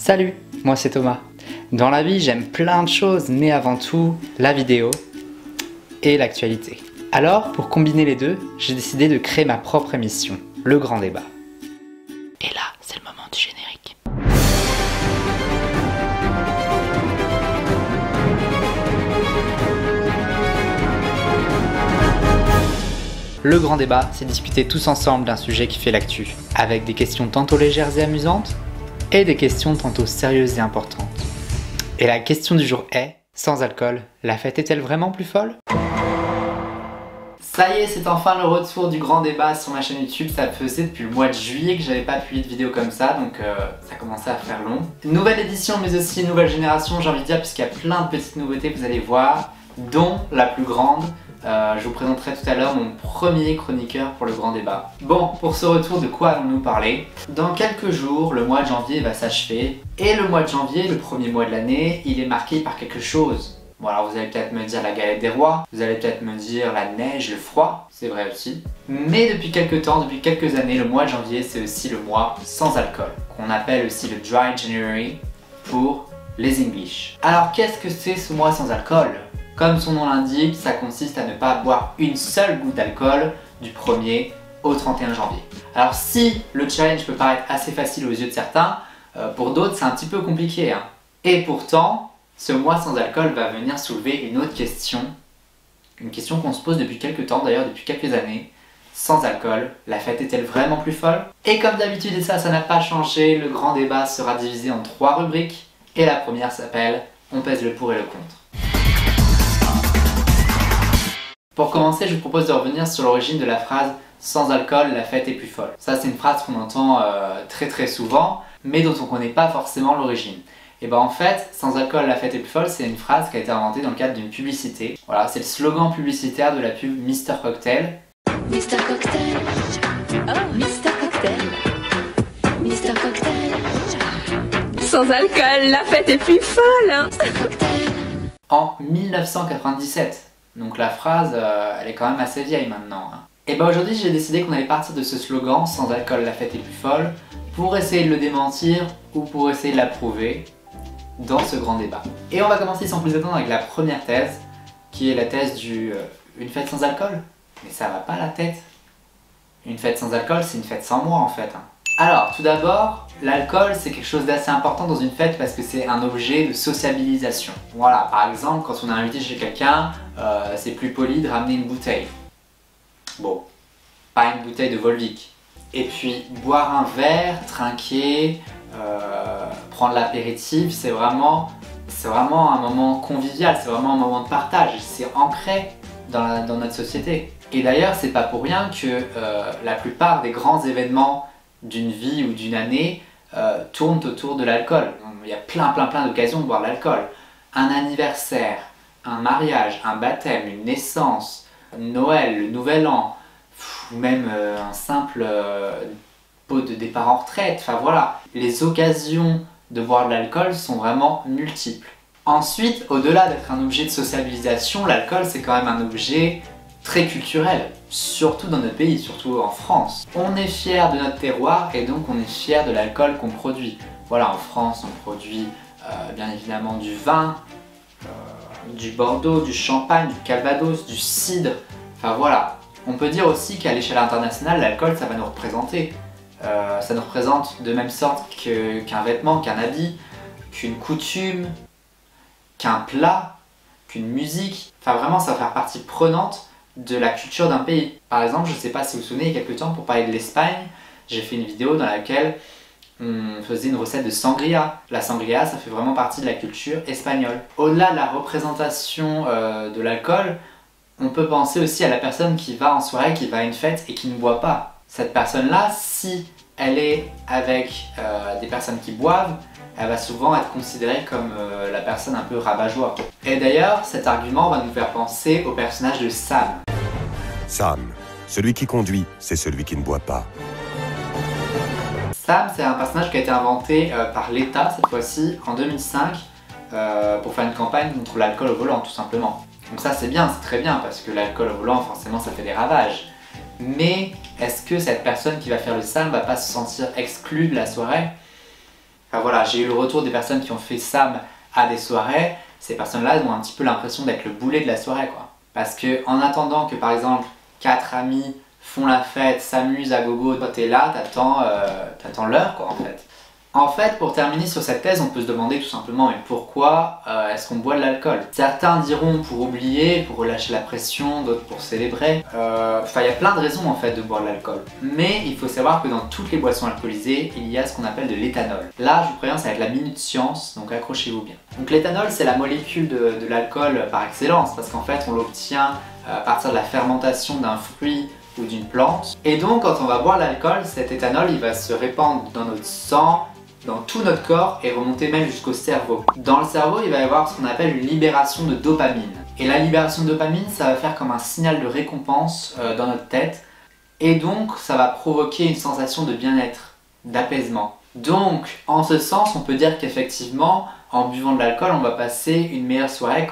Salut, moi c'est Thomas. Dans la vie, j'aime plein de choses, mais avant tout, la vidéo et l'actualité. Alors, pour combiner les deux, j'ai décidé de créer ma propre émission, Le Grand Débat. Et là, c'est le moment du générique. Le Grand Débat, c'est discuter tous ensemble d'un sujet qui fait l'actu, avec des questions tantôt légères et amusantes, et des questions tantôt sérieuses et importantes. Et la question du jour est, sans alcool, la fête est-elle vraiment plus folle? Ça y est, c'est enfin le retour du Grand Débat sur ma chaîne YouTube. Ça faisait depuis le mois de juillet que j'avais pas publié de vidéo comme ça, donc ça commençait à faire long. Nouvelle édition, mais aussi nouvelle génération, j'ai envie de dire, puisqu'il y a plein de petites nouveautés que vous allez voir, dont la plus grande. Je vous présenterai tout à l'heure mon premier chroniqueur pour le Grand Débat. Bon, pour ce retour, de quoi allons-nous parler? Dans quelques jours, le mois de janvier va s'achever. Et le mois de janvier, le premier mois de l'année, il est marqué par quelque chose. Bon, alors vous allez peut-être me dire la galette des rois, vous allez peut-être me dire la neige, le froid, c'est vrai aussi. Mais depuis quelques temps, depuis quelques années, le mois de janvier, c'est aussi le mois sans alcool, qu'on appelle aussi le Dry January pour les English. Alors qu'est-ce que c'est ce mois sans alcool? Comme son nom l'indique, ça consiste à ne pas boire une seule goutte d'alcool du 1er au 31 janvier. Alors si le challenge peut paraître assez facile aux yeux de certains, pour d'autres c'est un petit peu compliqué, hein. Et pourtant, ce mois sans alcool va venir soulever une autre question, une question qu'on se pose depuis quelques temps, d'ailleurs depuis quelques années. Sans alcool, la fête est-elle vraiment plus folle? Et comme d'habitude, et ça n'a pas changé, le grand débat sera divisé en 3 rubriques. Et la première s'appelle « On pèse le pour et le contre ». Pour commencer, je vous propose de revenir sur l'origine de la phrase « sans alcool, la fête est plus folle ». Ça, c'est une phrase qu'on entend très souvent, mais dont on ne connaît pas forcément l'origine. Et ben en fait, « sans alcool, la fête est plus folle », c'est une phrase qui a été inventée dans le cadre d'une publicité. Voilà, c'est le slogan publicitaire de la pub Mr Cocktail. Mr Cocktail, oh Mr Cocktail, Mr Cocktail. Sans alcool, la fête est plus folle, hein. Mr Cocktail. En 1997. Donc la phrase, elle est quand même assez vieille maintenant, hein. Et bah aujourd'hui j'ai décidé qu'on allait partir de ce slogan « sans alcool la fête est plus folle » pour essayer de le démentir ou pour essayer de l'approuver dans ce grand débat. Et on va commencer sans plus attendre avec la première thèse, qui est la thèse du une fête sans alcool? Mais ça va pas la tête. Une fête sans alcool, c'est une fête sans moi en fait, hein. Alors tout d'abord, l'alcool c'est quelque chose d'assez important dans une fête parce que c'est un objet de sociabilisation. Voilà, par exemple quand on est invité chez quelqu'un, c'est plus poli de ramener une bouteille. Bon, pas une bouteille de Volvic. Et puis boire un verre, trinquer, prendre l'apéritif, c'est vraiment un moment convivial, c'est vraiment un moment de partage, c'est ancré dans notre société. Et d'ailleurs c'est pas pour rien que la plupart des grands événements d'une vie ou d'une année tournent autour de l'alcool. Il y a plein d'occasions de boire de l'alcool. Un anniversaire, un mariage, un baptême, une naissance, Noël, le nouvel an, ou même un simple pot de départ en retraite. Enfin voilà, les occasions de boire de l'alcool sont vraiment multiples. Ensuite, au-delà d'être un objet de sociabilisation, l'alcool c'est quand même un objet très culturel, surtout dans notre pays, surtout en France. On est fier de notre terroir et donc on est fier de l'alcool qu'on produit. Voilà, en France on produit bien évidemment du vin, du Bordeaux, du champagne, du Calvados, du cidre. Enfin voilà, on peut dire aussi qu'à l'échelle internationale, l'alcool ça va nous représenter. Ça nous représente de même sorte qu'un vêtement, qu'un habit, qu'une coutume, qu'un plat, qu'une musique. Enfin vraiment ça va faire partie prenante de la culture d'un pays. Par exemple, je ne sais pas si vous vous souvenez, il y a quelques temps, pour parler de l'Espagne, j'ai fait une vidéo dans laquelle on faisait une recette de sangria. La sangria, ça fait vraiment partie de la culture espagnole. Au-delà de la représentation de l'alcool, on peut penser aussi à la personne qui va en soirée, qui va à une fête et qui ne boit pas. Cette personne-là, si elle est avec des personnes qui boivent, elle va souvent être considérée comme la personne un peu rabat-joie. Et d'ailleurs, cet argument va nous faire penser au personnage de Sam. Sam, celui qui conduit, c'est celui qui ne boit pas. Sam, c'est un personnage qui a été inventé par l'État, cette fois-ci, en 2005, pour faire une campagne contre l'alcool au volant, tout simplement. Donc ça c'est bien, c'est très bien, parce que l'alcool au volant, forcément, ça fait des ravages. Mais est-ce que cette personne qui va faire le Sam va pas se sentir exclue de la soirée? Enfin voilà, j'ai eu le retour des personnes qui ont fait Sam à des soirées. Ces personnes-là ont un petit peu l'impression d'être le boulet de la soirée, quoi. Parce que en attendant que par exemple 4 amis font la fête, s'amusent à gogo, toi t'es là, t'attends l'heure, quoi, en fait. En fait, pour terminer sur cette thèse, on peut se demander tout simplement mais pourquoi est-ce qu'on boit de l'alcool? Certains diront pour oublier, pour relâcher la pression, d'autres pour célébrer. Enfin, il y a plein de raisons en fait de boire de l'alcool. Mais il faut savoir que dans toutes les boissons alcoolisées, il y a ce qu'on appelle de l'éthanol. Là, je vous préviens, ça va être la minute science, donc accrochez-vous bien. Donc l'éthanol, c'est la molécule de l'alcool par excellence, parce qu'en fait, on l'obtient à partir de la fermentation d'un fruit ou d'une plante. Et donc, quand on va boire l'alcool, cet éthanol, il va se répandre dans notre sang, dans tout notre corps et remonter même jusqu'au cerveau. Dans le cerveau, il va y avoir ce qu'on appelle une libération de dopamine. Et la libération de dopamine, ça va faire comme un signal de récompense dans notre tête. Et donc, ça va provoquer une sensation de bien-être, d'apaisement. Donc, en ce sens, on peut dire qu'effectivement, en buvant de l'alcool, on va passer une meilleure soirée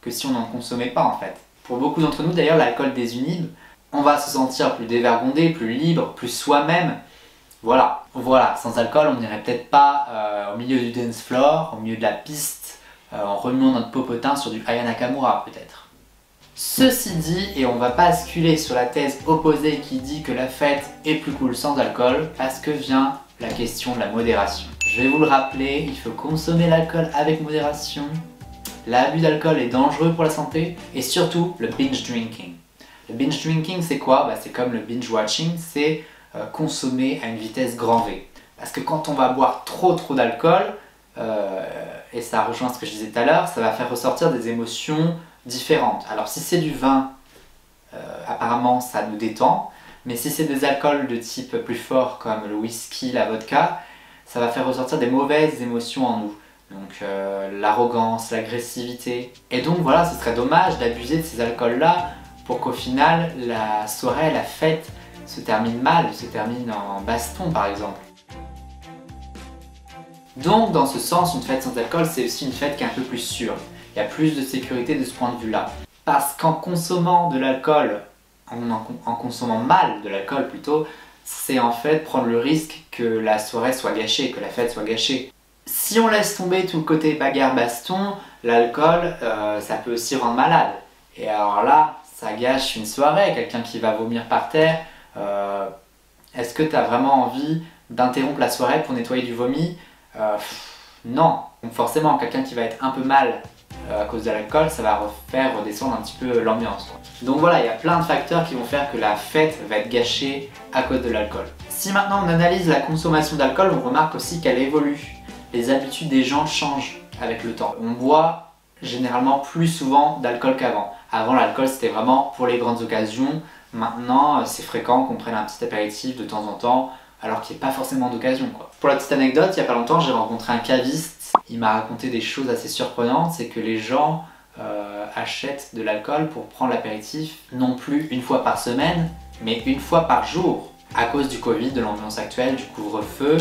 que si on n'en consommait pas en fait. Pour beaucoup d'entre nous, d'ailleurs, l'alcool désinhibe. On va se sentir plus dévergondé, plus libre, plus soi-même. Voilà, sans alcool, on n'irait peut-être pas au milieu du dance floor, au milieu de la piste, en remuant notre popotin sur du Aya Nakamura peut-être. Ceci dit, et on va basculer sur la thèse opposée qui dit que la fête est plus cool sans alcool, parce que vient la question de la modération. Je vais vous le rappeler, il faut consommer l'alcool avec modération, l'abus d'alcool est dangereux pour la santé, et surtout le binge drinking. Le binge drinking c'est quoi? C'est comme le binge watching, c'est consommer à une vitesse grand V. Parce que quand on va boire trop d'alcool, et ça rejoint ce que je disais tout à l'heure, ça va faire ressortir des émotions différentes. Alors si c'est du vin, apparemment ça nous détend, mais si c'est des alcools de type plus fort comme le whisky, la vodka, ça va faire ressortir des mauvaises émotions en nous. Donc l'arrogance, l'agressivité. Et donc voilà, ce serait dommage d'abuser de ces alcools-là pour qu'au final la soirée, la fête se termine mal, se termine en baston par exemple. Donc dans ce sens, une fête sans alcool, c'est aussi une fête qui est un peu plus sûre. Il y a plus de sécurité de ce point de vue-là. Parce qu'en consommant de l'alcool, en consommant mal de l'alcool plutôt, c'est en fait prendre le risque que la soirée soit gâchée, que la fête soit gâchée. Si on laisse tomber tout le côté bagarre-baston, l'alcool, ça peut aussi rendre malade. Et alors là, ça gâche une soirée, quelqu'un qui va vomir par terre. Est-ce que tu as vraiment envie d'interrompre la soirée pour nettoyer du vomi? Non. Donc forcément, quelqu'un qui va être un peu mal à cause de l'alcool, ça va faire redescendre un petit peu l'ambiance. Donc voilà, il y a plein de facteurs qui vont faire que la fête va être gâchée à cause de l'alcool. Si maintenant on analyse la consommation d'alcool, on remarque aussi qu'elle évolue. Les habitudes des gens changent avec le temps. On boit généralement plus souvent d'alcool qu'avant. Avant, l'alcool c'était vraiment pour les grandes occasions. Maintenant, c'est fréquent qu'on prenne un petit apéritif de temps en temps, alors qu'il n'y a pas forcément d'occasion, quoi. Pour la petite anecdote, il n'y a pas longtemps, j'ai rencontré un caviste. Il m'a raconté des choses assez surprenantes, c'est que les gens achètent de l'alcool pour prendre l'apéritif, non plus une fois par semaine, mais une fois par jour. À cause du Covid, de l'ambiance actuelle, du couvre-feu,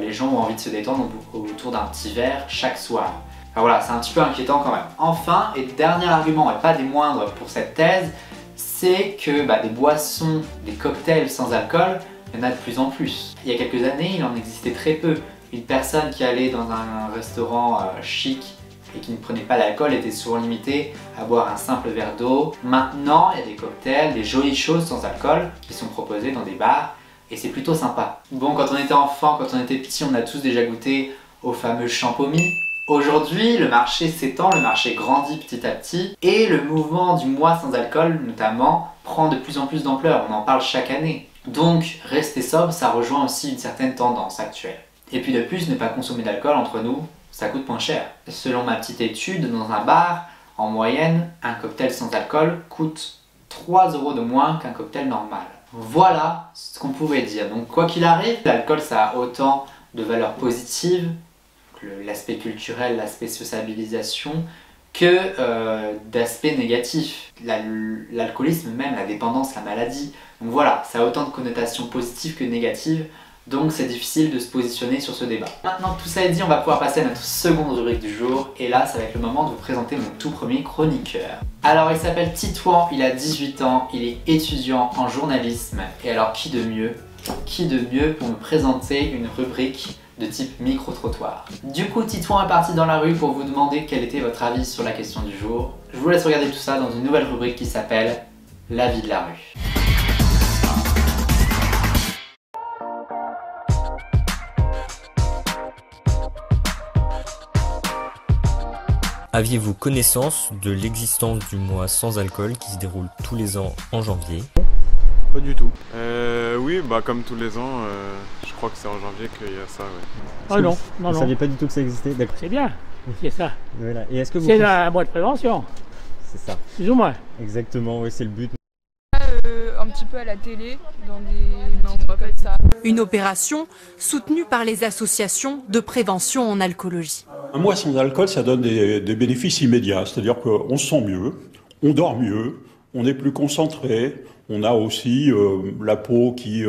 les gens ont envie de se détendre autour d'un petit verre chaque soir. Enfin voilà, c'est un petit peu inquiétant quand même. Enfin, et dernier argument, et pas des moindres pour cette thèse, c'est que des boissons, des cocktails sans alcool, il y en a de plus en plus. Il y a quelques années, il en existait très peu. Une personne qui allait dans un restaurant chic et qui ne prenait pas d'alcool était souvent limitée à boire un simple verre d'eau. Maintenant, il y a des cocktails, des jolies choses sans alcool qui sont proposées dans des bars et c'est plutôt sympa. Bon, quand on était enfant, quand on était petit, on a tous déjà goûté au fameux champomis. Aujourd'hui, le marché s'étend, le marché grandit petit à petit et le mouvement du mois sans alcool, notamment, prend de plus en plus d'ampleur. On en parle chaque année. Donc, rester sobre, ça rejoint aussi une certaine tendance actuelle. Et puis de plus, ne pas consommer d'alcool entre nous, ça coûte moins cher. Selon ma petite étude, dans un bar, en moyenne, un cocktail sans alcool coûte 3 € de moins qu'un cocktail normal. Voilà ce qu'on pouvait dire. Donc quoi qu'il arrive, l'alcool ça a autant de valeurs positives, l'aspect culturel, l'aspect sociabilisation, que d'aspects négatifs. L'alcoolisme même, la dépendance, la maladie. Donc voilà, ça a autant de connotations positives que négatives. Donc c'est difficile de se positionner sur ce débat. Maintenant que tout ça est dit, on va pouvoir passer à notre seconde rubrique du jour. Et là, ça va être le moment de vous présenter mon tout premier chroniqueur. Alors il s'appelle Titouan, il a 18 ans, il est étudiant en journalisme. Et alors qui de mieux pour me présenter une rubrique de type micro-trottoir. Du coup, Titouan est parti dans la rue pour vous demander quel était votre avis sur la question du jour. Je vous laisse regarder tout ça dans une nouvelle rubrique qui s'appelle L'avis de la rue. Aviez-vous connaissance de l'existence du mois sans alcool qui se déroule tous les ans en janvier? Pas du tout. Oui, bah comme tous les ans, je crois que c'est en janvier qu'il y a ça, ouais. Ah non, non, Vous non. saviez pas du tout que ça existait? D'accord. C'est bien, c'est ça. Voilà. Et est-ce que vous... C'est un mois de prévention, C'est ça. plus ou moins. Exactement, oui, c'est le but. Un petit peu à la télé, dans des petits trucs comme ça. Une opération soutenue par les associations de prévention en alcoolologie. Un mois sans alcool, ça donne des bénéfices immédiats, c'est-à-dire qu'on se sent mieux, on dort mieux, on est plus concentré, on a aussi la peau qui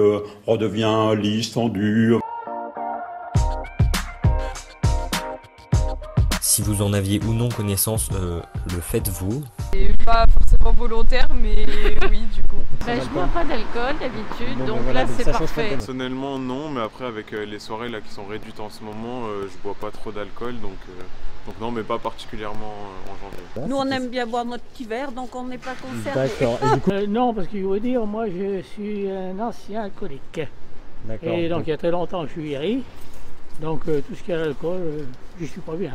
redevient lisse, tendue. Si vous en aviez ou non connaissance, le faites-vous? Et pas forcément volontaire, mais oui, du coup. Je bois pas d'alcool d'habitude, Bon, donc ben voilà, là donc c'est ça change pas parfait. de- Personnellement, non, mais après, avec les soirées là qui sont réduites en ce moment, je bois pas trop d'alcool, donc non, mais pas particulièrement en janvier. Nous on aime bien boire notre petit verre, donc on n'est pas concerné. D'accord. Et du coup... Non, parce qu'il faut dire, moi je suis un ancien alcoolique. D'accord. Et donc il y a très longtemps je suis guéri. Donc tout ce qui est l'alcool, je suis pas bien.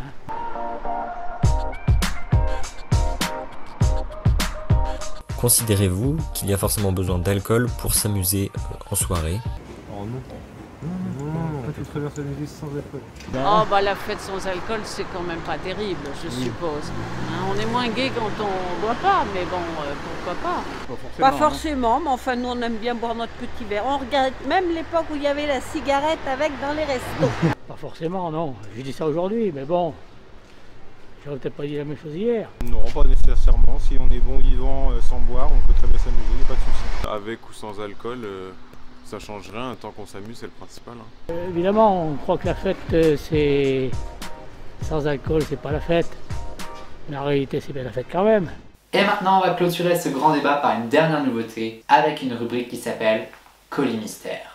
Considérez-vous qu'il y a forcément besoin d'alcool pour s'amuser en soirée? Oh non. Non, en fait, il faut très bien s'amuser sans alcool. Oh bah la fête sans alcool c'est quand même pas terrible, je suppose. Hein, on est moins gai quand on boit pas, mais bon, pourquoi pas. Pas forcément, mais enfin nous on aime bien boire notre petit verre. On regarde même l'époque où il y avait la cigarette avec dans les restos. Pas forcément, non. Je dis ça aujourd'hui, mais bon, j'aurais peut-être pas dit la même chose hier. Non, pas nécessairement. Si on est bon vivant sans boire, on peut très bien s'amuser, il n'y a pas de souci. Avec ou sans alcool, ça change rien, tant qu'on s'amuse, c'est le principal. Hein. Évidemment, on croit que la fête c'est sans alcool, c'est pas la fête. Mais en réalité, c'est bien la fête quand même. Et maintenant, on va clôturer ce grand débat par une dernière nouveauté avec une rubrique qui s'appelle Colis Mystère.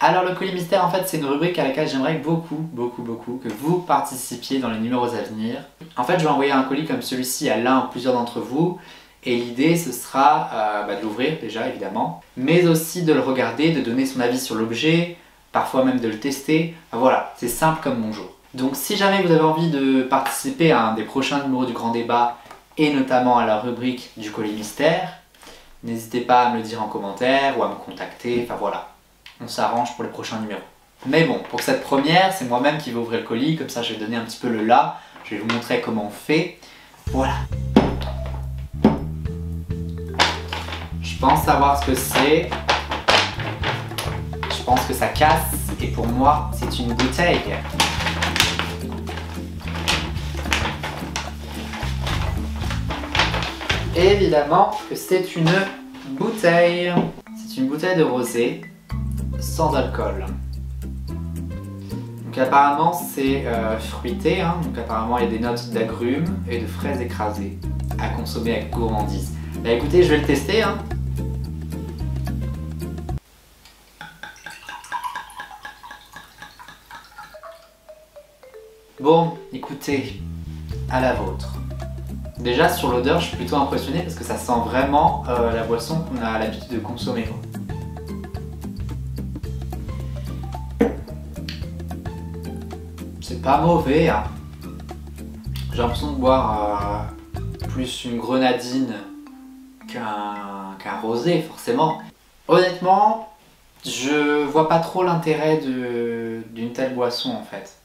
Alors le colis mystère, en fait, c'est une rubrique à laquelle j'aimerais beaucoup que vous participiez dans les numéros à venir. En fait, je vais envoyer un colis comme celui-ci à l'un ou plusieurs d'entre vous. Et l'idée, ce sera de l'ouvrir déjà, évidemment. Mais aussi de le regarder, de donner son avis sur l'objet, parfois même de le tester. Enfin, voilà, c'est simple comme bonjour. Donc si jamais vous avez envie de participer à un des prochains numéros du Grand Débat, et notamment à la rubrique du colis mystère, n'hésitez pas à me le dire en commentaire ou à me contacter, enfin voilà. On s'arrange pour les prochains numéros. Mais bon, pour cette première, c'est moi-même qui vais ouvrir le colis, comme ça je vais donner un petit peu le là, je vais vous montrer comment on fait. Voilà. Je pense savoir ce que c'est. Je pense que ça casse, et pour moi, c'est une bouteille. Évidemment que c'est une bouteille. C'est une bouteille de rosé. Sans alcool. Donc apparemment c'est fruité, hein, donc apparemment il y a des notes d'agrumes et de fraises écrasées à consommer avec gourmandise. Bah écoutez, je vais le tester. Hein. Bon, écoutez, à la vôtre. Déjà sur l'odeur, je suis plutôt impressionné parce que ça sent vraiment la boisson qu'on a l'habitude de consommer. C'est pas mauvais, hein. J'ai l'impression de boire plus une grenadine qu'un rosé, forcément. Honnêtement, je vois pas trop l'intérêt d'une telle boisson en fait.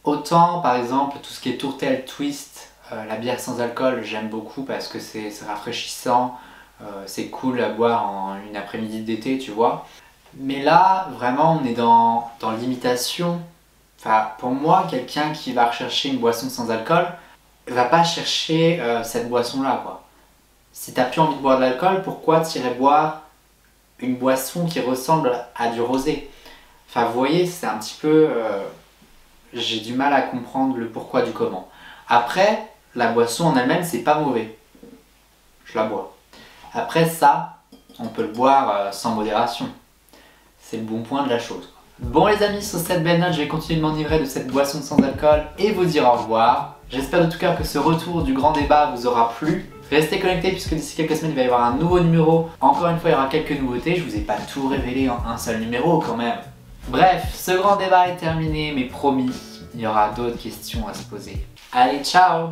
Autant par exemple tout ce qui est tourtel, twist, la bière sans alcool, j'aime beaucoup parce que c'est rafraîchissant, c'est cool à boire en une après-midi d'été, tu vois. Mais là, vraiment, on est dans l'imitation. Enfin, pour moi, quelqu'un qui va rechercher une boisson sans alcool va pas chercher cette boisson-là, quoi. Si t'as plus envie de boire de l'alcool, pourquoi t'irais boire une boisson qui ressemble à du rosé? Enfin, vous voyez, c'est un petit peu... j'ai du mal à comprendre le pourquoi du comment. Après, la boisson en elle-même, c'est pas mauvais. Je la bois. Après ça, on peut le boire sans modération. c'est le bon point de la chose. Bon les amis, sur cette belle note, je vais continuer de m'enivrer de cette boisson sans alcool et vous dire au revoir. J'espère de tout cœur que ce retour du grand débat vous aura plu. Restez connectés puisque d'ici quelques semaines il va y avoir un nouveau numéro. Encore une fois il y aura quelques nouveautés, je vous ai pas tout révélé en un seul numéro quand même. Bref, ce grand débat est terminé mais promis, il y aura d'autres questions à se poser. Allez, ciao!